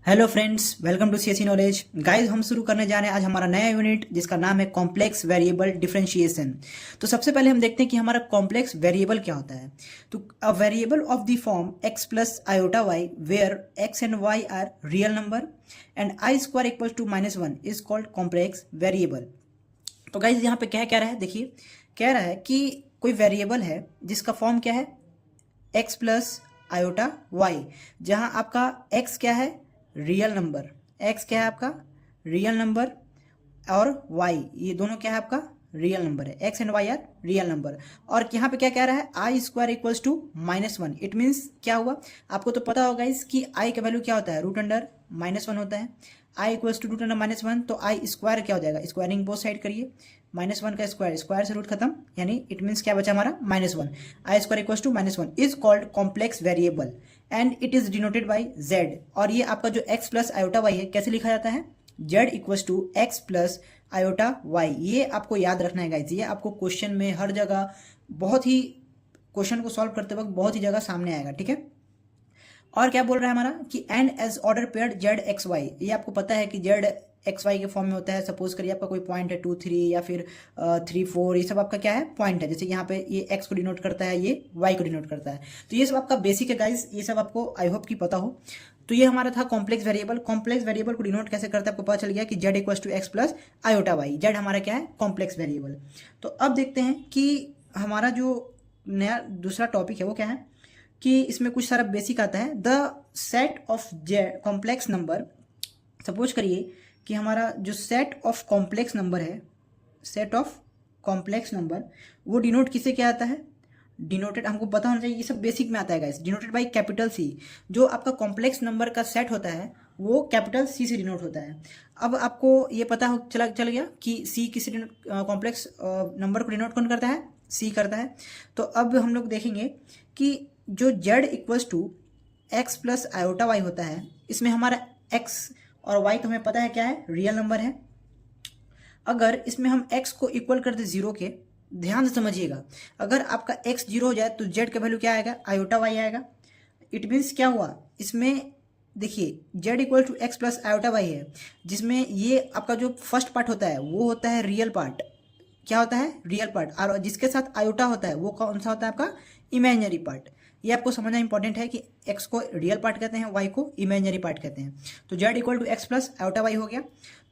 Hello friends, welcome to CSC knowledge. Guys, हम शुरू करने जा रहे हैं आज हमारा नया यूनिट जिसका नाम है कॉम्प्लेक्स वेरिएबल डिफरेंशिएशन। तो सबसे पहले हम देखते हैं कि हमारा कॉम्प्लेक्स वेरिएबल क्या होता है। तो a variable of the form x plus iota y where x and y are real number and i square equal to -1 is called complex variable. तो गाइज यहाँ पे क्या रहा है, देखिए कह रहा है कि कोई वेरिएबल है जिसका फॉर्म क्या है x प्लस आयोटा वाई, जहाँ आपका x क्या है रियल नंबर, x क्या है आपका रियल नंबर और y ये दोनों क्या है आपका रियल नंबर है। x and y are real number. और यहाँ पे क्या कह रहा है I square equals to -1। It means क्या हुआ, आपको तो पता होगा इसकी i का वैल्यू क्या होता है √(-1) होता है। i इक्वल्स टू √(-1) तो आई स्क्वायर क्या हो जाएगा, स्क्वायरिंग बोथ साइड करिए, -1 का स्क्वायर, स्क्वायर से रूट खत्म, यानी इट मीन्स क्या बचा हमारा -1। I square equals to -1 is called complex variable and it is denoted by z। और ये आपका जो x प्लस आयोटा वाई है कैसे लिखा जाता है, z equals to x plus iota y. ये आपको याद रखना है गाइज, ये आपको क्वेश्चन में हर जगह बहुत ही क्वेश्चन को सॉल्व करते वक्त बहुत ही जगह सामने आएगा, ठीक है। और क्या बोल रहा है हमारा कि and as order paired z x y, ये आपको पता है कि जेड एक्स वाई के फॉर्म में होता है। सपोज करिए आपका कोई पॉइंट है 2 3 या फिर 3 4, ये सब आपका क्या है पॉइंट है। जैसे यहाँ पे ये एक्स को डिनोट करता है, ये वाई को डिनोट करता है। तो ये सब आपका बेसिक है गाइज, ये सब आपको आई होप कि पता हो। तो ये हमारा था कॉम्प्लेक्स वेरिएबल। कॉम्प्लेक्स वेरिएबल को डिनोट कैसे करता है आपको पता चल गया कि z equals to x plus iota y. Z हमारा क्या है कॉम्प्लेक्स वेरिएबल। तो अब देखते हैं कि हमारा जो नया दूसरा टॉपिक है वो क्या है कि इसमें कुछ सारा बेसिक आता है। The set of Z complex number, suppose करिए कि हमारा जो सेट ऑफ कॉम्प्लेक्स नंबर है, सेट ऑफ कॉम्प्लेक्स नंबर, वो डिनोट किसे क्या आता है, डिनोटेड हमको पता होना चाहिए, ये सब बेसिक में आता है guys, denoted by capital C. जो आपका कॉम्प्लेक्स नंबर का सेट होता है वो कैपिटल सी से डिनोट होता है। अब आपको ये पता हो चल गया कि सी किसी कॉम्प्लेक्स नंबर को डिनोट कौन करता है, सी करता है। तो अब हम लोग देखेंगे कि जो z equals to x plus iota y होता है, इसमें हमारा x और y तो हमें पता है क्या है रियल नंबर है। अगर इसमें हम x को इक्वल कर दे 0 के, ध्यान से समझिएगा, अगर आपका x 0 हो जाए तो z का वैल्यू क्या आएगा, आयोटा वाई आएगा। इट मीन्स क्या हुआ, इसमें देखिए z equal to x plus iota y है, जिसमें ये आपका जो फर्स्ट पार्ट होता है वो होता है रियल पार्ट। क्या होता है रियल पार्ट, और जिसके साथ आयोटा होता है वो कौन सा होता है आपका इमेजिनरी पार्ट। ये आपको समझना इंपॉर्टेंट है कि x को रियल पार्ट कहते हैं, y को इमेजिनरी पार्ट कहते हैं। तो z equal to x plus iota y हो गया।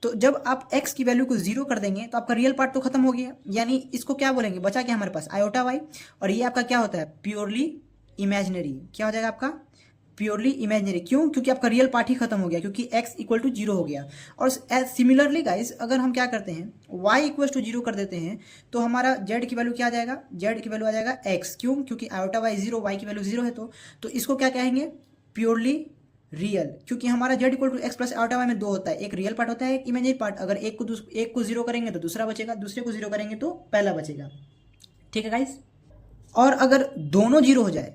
तो जब आप x की वैल्यू को 0 कर देंगे तो आपका रियल पार्ट तो खत्म हो गया, यानी इसको क्या बोलेंगे, बचा क्या हमारे पास आयोटा वाई। और ये आपका क्या होता है प्योरली इमेजिनरी, क्या हो जाएगा आपका प्योरली इमेजिनरी। क्यों, क्योंकि आपका रियल पार्ट ही खत्म हो गया, क्योंकि x इक्वल टू 0 हो गया। और सिमिलरली गाइस, अगर हम क्या करते हैं y इक्वल टू 0 कर देते हैं तो हमारा z की वैल्यू क्या आ जाएगा, z की वैल्यू आ जाएगा x। क्यों, क्योंकि आयोटा वाई 0, y की वैल्यू 0 है। तो इसको क्या कहेंगे प्योरली रियल, क्योंकि हमारा z equal to x plus iota y में दो होता है, एक रियल पार्ट होता है, एक इमेजिनरी पार्ट। अगर एक को 0 करेंगे तो दूसरा बचेगा, दूसरे को 0 करेंगे तो पहला बचेगा, ठीक है गाइस। और अगर दोनों 0 हो जाए,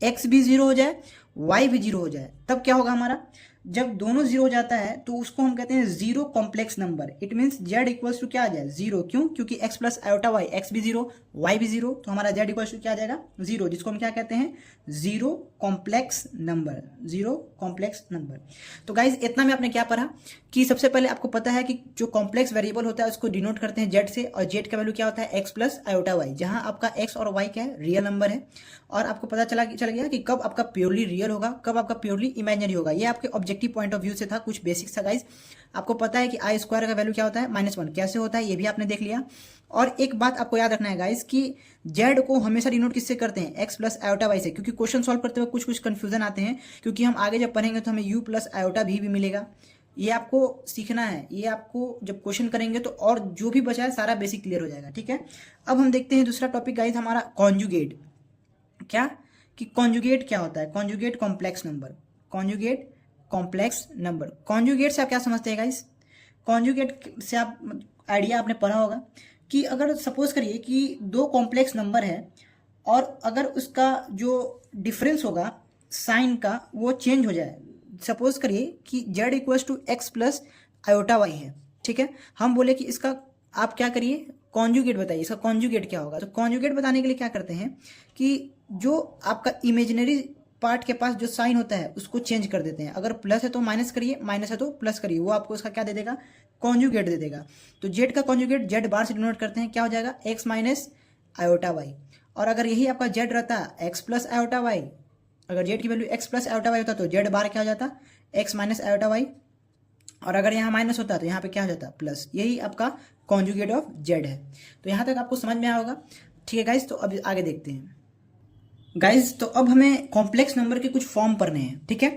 x भी 0 हो जाए, y भी 0 हो जाए, तब क्या होगा हमारा, जब दोनों 0 हो जाता है तो उसको हम कहते हैं zero complex number. It means z equals to क्या आ जाए 0। क्यों, क्योंकि x plus iota y, x भी 0 y भी 0, तो हमारा z इक्वल्स टू क्या आ जाएगा 0, जिसको हम क्या कहते हैं zero complex number, zero complex number. तो गाइज इतना में आपने क्या पढ़ा कि सबसे पहले आपको पता है कि जो कॉम्प्लेक्स वेरिएबल होता है उसको डिनोट करते हैं z से, और z का वैल्यू क्या होता है x प्लस आयोटा वाई, जहां आपका x और y क्या है रियल नंबर है। और आपको पता चल गया कि कब आपका प्योरली रियल होगा, कब आपका प्योरली इमेजिनरी होगा। ये आपके ऑब्जेक्टिव पॉइंट ऑफ व्यू से था, कुछ बेसिक्स था गाइज। आपको पता है कि आई स्क्वायर का वैल्यू क्या होता है -1, कैसे होता है ये भी आपने देख लिया। और एक बात आपको याद रखना है गाइज कि z को हमेशा डिनोट किससे करते हैं, x प्लस आयोटा वाई से, क्योंकि क्वेश्चन सॉल्व करते हुए कुछ कंफ्यूजन आते हैं, क्योंकि हम आगे जब पढ़ेंगे तो हमें u प्लस आयोटा भी मिलेगा। ये आपको सीखना है, ये आपको जब क्वेश्चन करेंगे तो और जो भी बचा है सारा बेसिक क्लियर हो जाएगा, ठीक है। अब हम देखते हैं दूसरा टॉपिक गाइज हमारा कॉन्जुगेट। क्या कि कॉन्जुगेट क्या होता है, conjugate complex number, conjugate complex number. Conjugate से आप क्या समझते हैं गाइस, कॉन्जुगेट से आप आइडिया आपने पढ़ा होगा कि अगर सपोज करिए कि दो कॉम्प्लेक्स नंबर है और अगर उसका जो डिफरेंस होगा साइन का वो चेंज हो जाए। सपोज करिए कि z equals to x plus iota y है, ठीक है। हम बोले कि इसका आप क्या करिए कॉन्जुगेट बताइए, इसका कॉन्जुगेट क्या होगा। तो कॉन्जुगेट बताने के लिए क्या करते हैं कि जो आपका इमेजिनरी पार्ट के पास जो साइन होता है उसको चेंज कर देते हैं। अगर प्लस है तो माइनस करिए, माइनस है तो प्लस करिए, वो आपको उसका क्या दे देगा, कॉन्जुगेट दे देगा। तो जेड का कॉन्जुगेट जेड बार से डिनोट करते हैं, क्या हो जाएगा, एक्स माइनस आयोटा वाई। और अगर यही आपका जेड रहता एक्स प्लस आयोटा वाई, अगर जेड की value x plus iota y होता तो जेड बार क्या हो जाता, एक्स माइनस आयोटा वाई। और अगर यहाँ माइनस होता तो यहाँ पे क्या हो जाता, प्लस। यही आपका कॉन्जुगेट ऑफ जेड है। तो यहाँ तक आपको समझ में आया होगा, ठीक है गाइज। तो अब आगे देखते हैं गाइज। तो अब हमें कॉम्प्लेक्स नंबर के कुछ फॉर्म पढ़ने हैं, ठीक है।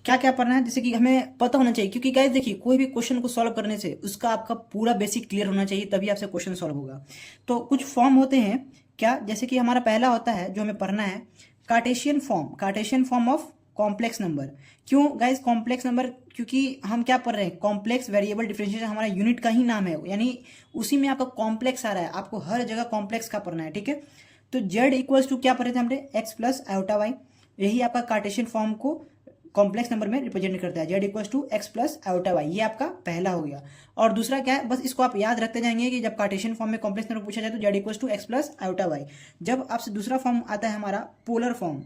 क्या क्या पढ़ना है, जैसे कि हमें पता होना चाहिए, क्योंकि गाइज देखिए कोई भी क्वेश्चन को सॉल्व करने से उसका आपका पूरा बेसिक क्लियर होना चाहिए, तभी आपसे क्वेश्चन सॉल्व होगा। तो कुछ फॉर्म होते हैं क्या, जैसे कि हमारा पहला होता है जो हमें पढ़ना है, Cartesian form, Cartesian form of complex number. क्यों गाइज कॉम्प्लेक्स नंबर, क्योंकि हम क्या पढ़ रहे हैं, कॉम्प्लेक्स वेरिएबल डिफरेंशिएशन हमारा यूनिट का ही नाम है, यानी उसी में आपका कॉम्प्लेक्स आ रहा है, आपको हर जगह कॉम्प्लेक्स का पढ़ना है, ठीक है। तो जेड इक्वल्स टू क्या पढ़े थे हमने, एक्स प्लस आयोटा वाई। यही आपका कार्टेशियन फॉर्म को कॉम्प्लेक्स नंबर में रिप्रेजेंट करता है, Z equals to x plus iota y. ये आपका पहला हो गया। और दूसरा क्या है, बस इसको आप याद रखते जाएंगे कि जब कार्टेशियन फॉर्म में कॉम्प्लेक्स नंबर पूछा जाए तो z equals to x plus iota y. जब आपसे दूसरा फॉर्म आता है हमारा पोलर फॉर्म,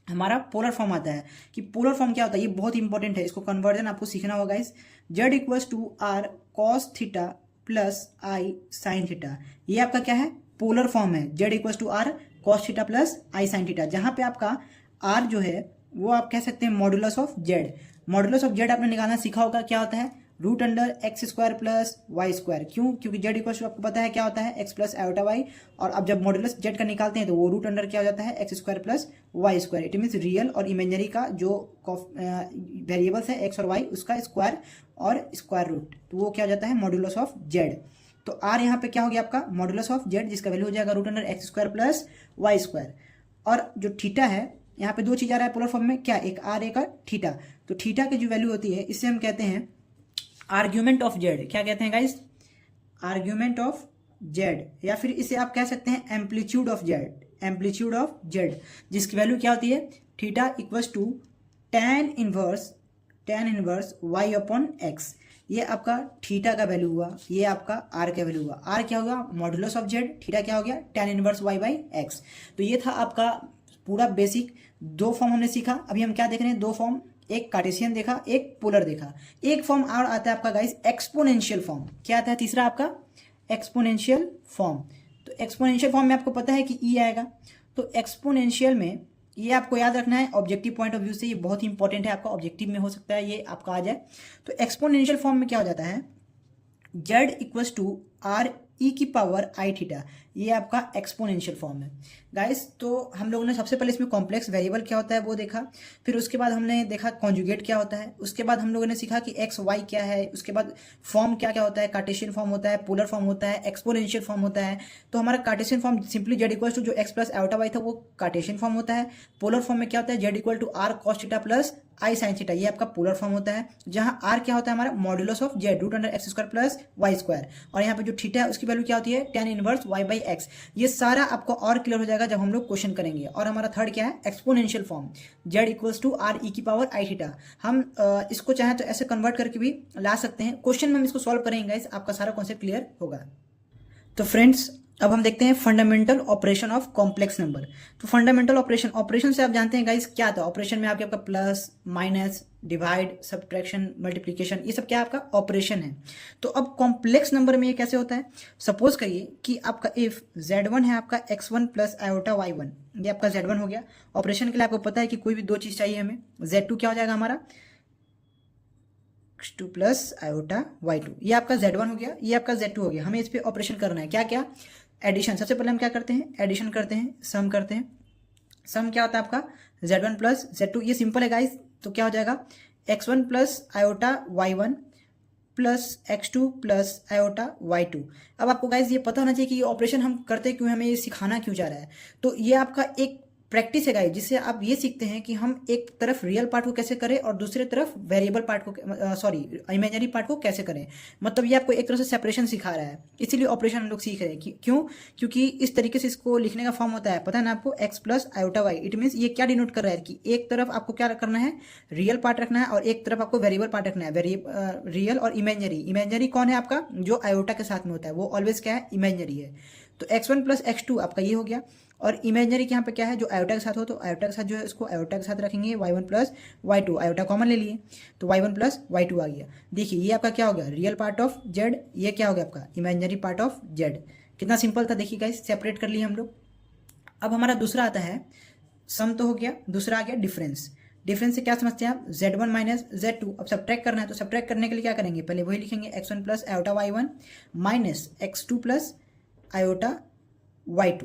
हमारा पोलर फॉर्म आता है कि पोलर फॉर्म क्या होता है, ये बहुत इंपॉर्टेंट है, इसको कन्वर्जन आपको सीखना होगा guys. Z equals to are cos theta plus I sine theta, ये आपका क्या है, पोलर फॉर्म है। Z equals to are cos theta plus I sine theta, जहां पे आपका आर जो है वो आप कह सकते हैं modulus of z. Modulus of z आपने निकालना सीखा होगा, क्या होता है, root under x square plus Y square. क्यों, क्योंकि जेड इक्वल्स टू आपको पता है क्या होता है, एक्स प्लस आयोटा वाई। और अब जब मॉडुलस जेड का निकालते हैं तो वो रूट अंडर क्या हो जाता है, x square plus Y square. It means real और इमेजनरी का जो वेरिएबल्स है एक्स और वाई, उसका स्क्वायर और स्क्वायर रूट, तो वो क्या हो जाता है, मॉडुलस ऑफ जेड। तो आर यहाँ पे क्या हो गया आपका, मॉडुलस ऑफ जेड, जिसका वैल्यू हो जाएगा root under x square plus Y square. और जो थीटा है, यहाँ पे दो चीज आ रहा है पोलर फॉर्म में, क्या, एक आर एक थीटा। तो थीटा की जो वैल्यू होती है इससे हम कहते हैं आर्ग्यूमेंट ऑफ जेड। क्या कहते हैं गाइस, आर्ग्यूमेंट ऑफ जेड, या फिर इसे आप कह सकते हैं amplitude of Z, amplitude of Z, जिसकी वैल्यू क्या होती है, theta equals to tan inverse y upon X. ये आपका थीटा का वैल्यू हुआ, ये आपका आर का वैल्यू हुआ। आर क्या होगा, मॉडुलस ऑफ जेड, थीटा क्या हो गया, tan inverse y by x. तो ये था आपका पूरा बेसिक। दो फॉर्म हमने सीखा, अभी हम क्या देख रहे हैं, दो फॉर्म, एक कार्टेशियन देखा, एक पोलर देखा। एक फॉर्म और आता है आपका गाइस एक्सपोनेंशियल फॉर्म। क्या आता है तीसरा आपका, एक्सपोनेंशियल फॉर्म। तो एक्सपोनेंशियल फॉर्म में आपको पता है कि ई आएगा। तो एक्सपोनेंशियल में ये आपको याद रखना है, ऑब्जेक्टिव पॉइंट ऑफ व्यू से ये बहुत इंपॉर्टेंट है, आपका ऑब्जेक्टिव में हो सकता है ये आपका आ जाए। तो एक्सपोनेंशियल फॉर्म में क्या हो जाता है, Z equals to R E की पावर आई थीटा, ये आपका एक्सपोनेंशियल फॉर्म है गाइस। तो हम लोगों ने सबसे पहले इसमें कॉम्प्लेक्स वेरिएबल क्या होता है वो देखा, फिर उसके बाद हमने देखा कॉन्जुगेट क्या होता है, उसके बाद हम लोगों ने सीखा कि एक्स वाई क्या है, उसके बाद फॉर्म क्या क्या होता है, कार्टेशियन फॉर्म होता है, पोलर फॉर्म होता है, एक्सपोनेंशियल फॉर्म होता है। तो हमारा cartesian form simply Z equal to जो एक्स प्लस आयोटा वाई था वो कार्टेशियन फॉर्म होता है। पोलर फॉर्म में क्या होता है, Z equal to are cos theta plus I sine theta, ये आपका पोलर फॉर्म होता है, जहां आर क्या होता है हमारा modulus of Z, root under x square plus Y square. और यहाँ पे जो थीटा है उसकी वैल्यू क्या होती है, tan inverse y by x. ये सारा आपको और क्लियर हो जाएगा जब हम लोग क्वेश्चन करेंगे। और हमारा थर्ड क्या है, exponential form, Z equals to R E की पावर आई थीटा। हम इसको चाहे तो ऐसे कन्वर्ट करके भी ला सकते हैं, क्वेश्चन में हम इसको सॉल्व करेंगे गाइस, आपका सारा कॉन्सेप्ट क्लियर होगा। तो फ्रेंड्स अब हम देखते हैं fundamental operation of complex number. तो फंडामेंटल ऑपरेशन, ऑपरेशन से आप जानते हैं गाइस क्या था, ऑपरेशन में आपका plus minus divide subtraction multiplication, ये सब क्या आपका ऑपरेशन है। तो अब कॉम्प्लेक्स नंबर में ये कैसे होता है, सपोज करिए कि आपका इफ z1 है आपका x1 प्लस आयोटा y1, ये आपका z1 हो गया। ऑपरेशन के लिए आपको पता है कि कोई भी दो चीज चाहिए हमें, z2 क्या हो जाएगा हमारा x2 प्लस आयोटा y2, ये आपका z1 हो गया, ये आपका z2 हो गया। हमें इस पे ऑपरेशन करना है, क्या क्या, एडिशन। सबसे पहले हम क्या करते हैं, एडिशन करते हैं, सम करते हैं। सम क्या होता है आपका z1 प्लस z2, ये सिंपल है गाइस। तो क्या हो जाएगा, x1 plus iota y1 plus x2 plus iota y2। अब आपको गाइस ये पता होना चाहिए कि ये ऑपरेशन हम करते क्यों, हमें ये सिखाना क्यों जा रहा है। तो ये आपका एक प्रैक्टिस है गाइस, जिससे आप ये सीखते हैं कि हम एक तरफ रियल पार्ट को कैसे करें और दूसरे तरफ वेरिएबल पार्ट को, सॉरी इमेजिनरी पार्ट को कैसे करें। मतलब ये आपको एक तरह से सेपरेशन सिखा रहा है, इसीलिए ऑपरेशन हम लोग सीख रहे हैं। क्यों, क्योंकि इस तरीके से इसको लिखने का फॉर्म होता है, पता है ना आपको, X plus iota Y. It means ये क्या डिनोट कर रहा है कि एक तरफ आपको क्या करना है, रियल पार्ट रखना है, और एक तरफ आपको वेरिएबल पार्ट रखना है। रियल और इमेजिनरी, इमेजिनरी कौन है आपका, जो आयोटा के साथ में होता है, वो ऑलवेज क्या है, इमेजिनरी है। तो x1 प्लस x2 आपका ये हो गया। और इमेजनरी के यहाँ पे क्या है, जो आयोटा के साथ हो तो आयोटा के साथ जो है इसको आयोटा के साथ रखेंगे, y1 plus y2, iota common ले लिए तो y1 प्लस y2 आ गया। देखिए ये आपका क्या हो गया, रियल पार्ट ऑफ z, ये क्या हो गया आपका इमेजनरी पार्ट ऑफ z। कितना सिंपल था देखिए गाइस, सेपरेट कर लिए हम लोग। अब हमारा दूसरा आता है, सम तो हो गया, दूसरा आ गया डिफरेंस। डिफरेंस से क्या समझते हैं आप, z1 माइनस z2। अब सब्ट्रैक्ट करना है तो सब्ट्रैक्ट करने के लिए क्या करेंगे, पहले वही लिखेंगे x1 plus iota y1 minus x2 plus iota y2।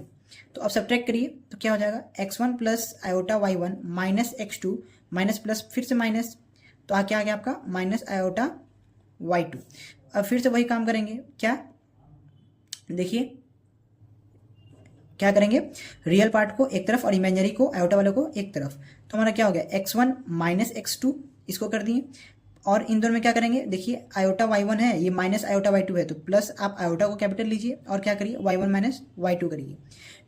तो अब सब्ट्रैक्ट करिए तो क्या हो जाएगा, x1 plus iota y1 minus x2 minus plus फिर से माइनस, तो क्या आ गया आपका माइनस आयोटा y2। अब फिर से वही काम करेंगे, क्या देखिए क्या करेंगे, रियल पार्ट को एक तरफ और इमेजिनरी को आयोटा वाले को एक तरफ। तो हमारा क्या हो गया, x1 माइनस x2 इसको कर दिए, और इन दोनों में क्या करेंगे, देखिए आयोटा y1 है, ये माइनस आयोटा y2 है, तो प्लस आप आयोटा को कैपिटल लीजिए और क्या करिए y1 माइनस y2 करिए।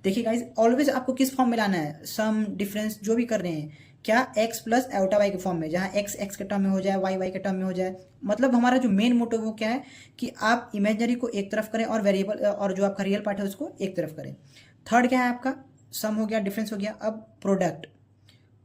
देखिए गाइज ऑलवेज आपको किस फॉर्म में लाना है, सम डिफरेंस जो भी कर रहे हैं, क्या x प्लस आयोटा y के फॉर्म में, जहाँ x x के टर्म में हो जाए, y y के टर्म में हो जाए। मतलब हमारा जो मेन मोटिव वो क्या है कि आप इमेजिनरी को एक तरफ करें और वेरिएबल और जो आपका रियल पार्ट है उसको एक तरफ करें। थर्ड क्या है आपका, सम हो गया, डिफरेंस हो गया। अब प्रोडक्ट,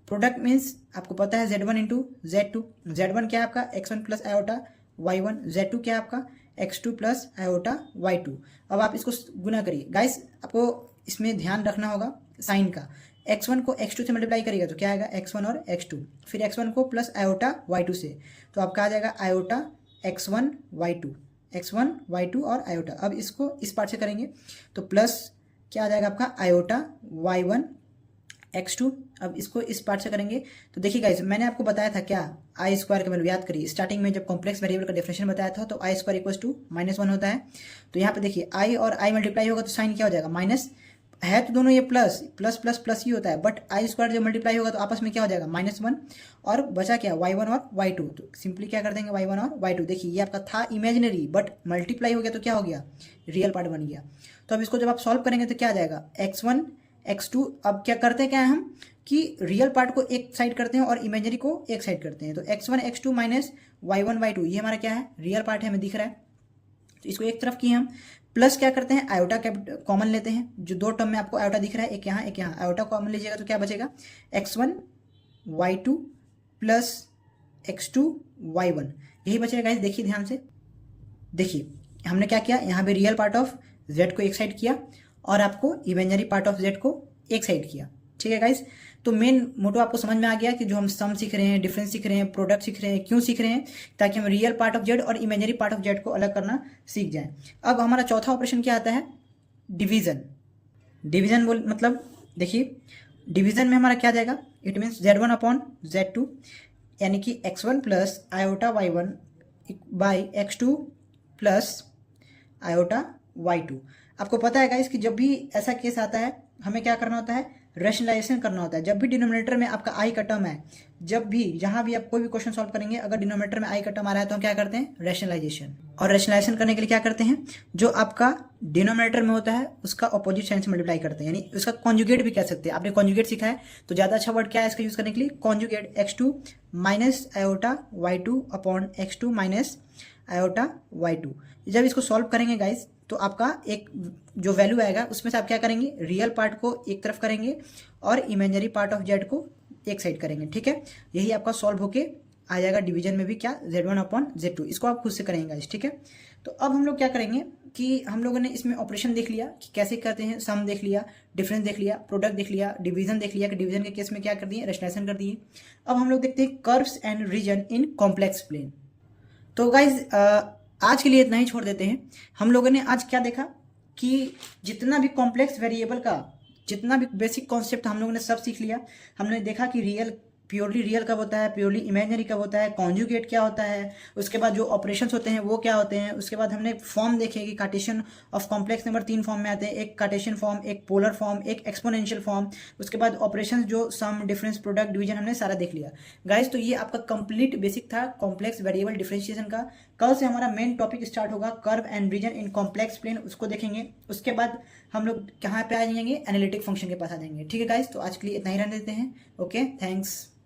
प्रोडक्ट मीन्स आपको पता है z1 इंटू z2। z1 क्या है आपका x1 plus iota y1, z2 क्या है आपका x2 प्लस आयोटा y2। अब आप इसको गुना करिए गाइस, आपको इसमें ध्यान रखना होगा साइन का। x1 को x2 से मल्टीप्लाई करिएगा तो क्या आएगा x1 और x2, फिर x1 को प्लस आयोटा y2 से, तो आपका आ जाएगा iota x1 y2, x1 y2 और आयोटा। अब इसको इस पार्ट से करेंगे तो प्लस क्या आ जाएगा आपका आयोटा y1 x2। अब इसको इस पार्ट से करेंगे तो देखिए गाइस, मैंने आपको बताया था क्या, आई स्क्वायर का वैल्यू याद करिए, स्टार्टिंग में जब कॉम्प्लेक्स वेरिएबल का डेफिनेशन बताया था तो आई स्क्वायर इक्वल्स टू -1 होता है। तो यहाँ पे देखिए आई और आई मल्टीप्लाई होगा तो साइन क्या हो जाएगा, माइनस है तो दोनों ये प्लस प्लस प्लस प्लस ही होता है, बट आई स्क्वायर जब मल्टीप्लाई होगा तो आपस में क्या हो जाएगा -1, और बचा क्या y1 और y2। तो सिंपली क्या कर देंगे y1 और y2। देखिए ये आपका था इमेजिनरी बट मल्टीप्लाई हो गया तो क्या हो गया, रियल पार्ट बन गया। तो अब इसको जब आप सॉल्व करेंगे तो क्या आ जाएगा x1 x2। अब क्या करते हैं, क्या है हम कि रियल पार्ट को एक साइड करते हैं और इमेजिनरी को एक साइड करते हैं। तो x1 x2 minus y1 y2 ये हमारा क्या है, रियल पार्ट है, हमें दिख रहा है। तो इसको एक तरफ किए हम, प्लस क्या करते हैं आयोटा कॉमन लेते हैं, जो दो टर्म में आपको आयोटा दिख रहा है, एक यहाँ एक यहाँ, आयोटा कॉमन लीजिएगा तो क्या बचेगा x1 y2 plus x2 y1, यही बचेगा गाइस। देखिए ध्यान से, देखिए हमने क्या किया, यहाँ पे रियल पार्ट ऑफ z को एक साइड किया और आपको इमेजिनरी पार्ट ऑफ z को एक साइड किया, ठीक है गाइस। तो मेन मोटो आपको समझ में आ गया कि जो हम सम सीख रहे हैं, डिफरेंस सीख रहे हैं, प्रोडक्ट सीख रहे हैं, क्यों सीख रहे हैं, ताकि हम रियल पार्ट ऑफ जेड और इमेजिनरी पार्ट ऑफ जेड को अलग करना सीख जाएं। अब हमारा चौथा ऑपरेशन क्या आता है, डिवीजन। डिवीजन बोल मतलब देखिए डिवीजन में हमारा क्या जाएगा, it means z1 upon z2, यानी कि x1 plus iota y1 by x2 plus iota y2। आपको पता है गाइस कि जब भी ऐसा केस आता है हमें क्या करना होता है, रैशनलाइजेशन करना होता है। जब भी डिनोमिनेटर में आपका आई का टर्म है, जब भी जहां भी आप कोई भी क्वेश्चन सॉल्व करेंगे अगर डिनोमिनेटर में आई का टर्म आ रहा है तो हम क्या करते हैं, रैशनलाइजेशन। और रैशनलाइजेशन करने के लिए क्या करते हैं, जो आपका डिनोमिनेटर में होता है उसका अपोजिट साइन से मल्टीप्लाई करते हैं, यानी उसका कॉन्जुगेट भी कह सकते हैं। आपने कॉन्जुगेट सीखा है तो ज्यादा अच्छा वर्ड क्या है इसका यूज करने के लिए, conjugate. x2 minus iota y2 upon x2 minus iota y2। जब इसको सॉल्व करेंगे गाइस तो आपका एक जो वैल्यू आएगा उसमें से आप क्या करेंगे, रियल पार्ट को एक तरफ करेंगे और इमेजिनरी पार्ट ऑफ जेड को एक साइड करेंगे, ठीक है। यही आपका सॉल्व होके आ जाएगा डिवीजन में भी क्या, z1 अपॉन z2। इसको आप खुद से करेंगे गाइस, ठीक है। तो अब हम लोग क्या करेंगे कि हम लोगों ने इसमें ऑपरेशन देख लिया कि कैसे करते हैं, सम देख लिया, डिफरेंस देख लिया, प्रोडक्ट देख लिया, डिवीजन देख लिया कि डिवीजन के केस में क्या कर दिए, रैशनलाइजेशन कर दिए। अब हम लोग देखते हैं curves and region in complex plane. तो गाइज आज के लिए इतना ही छोड़ देते हैं। हम लोगों ने आज क्या देखा कि जितना भी कॉम्प्लेक्स वेरिएबल का जितना भी बेसिक कॉन्सेप्ट हम लोगों ने सब सीख लिया। हमने देखा कि रियल प्योरली रियल कब होता है, प्योरली इमेजिनरी कब होता है, कॉन्जुगेट क्या होता है, उसके बाद जो ऑपरेशंस होते हैं वो क्या होते हैं। उसके बाद हमने फॉर्म देखे कि Cartesian of complex number 3 form में आते हैं, एक कार्टेशियन फॉर्म, एक पोलर फॉर्म, एक एक्सपोनेंशियल फॉर्म। उसके बाद ऑपरेशंस जो सम, डिफरेंस, प्रोडक्ट, डिवीजन हमने सारा देख लिया गाइस। तो ये आपका कंप्लीट बेसिक था कॉम्प्लेक्स वेरिएबल डिफरेंशिएशन का। कल से हमारा मेन टॉपिक स्टार्ट होगा curve and region in complex plane, उसको देखेंगे। उसके बाद हम लोग कहाँ पे आ जाएंगे, एनालिटिक फंक्शन के पास आ जाएंगे, ठीक है गाइस। तो आज के लिए इतना ही रहने देते हैं। Okay, thanks.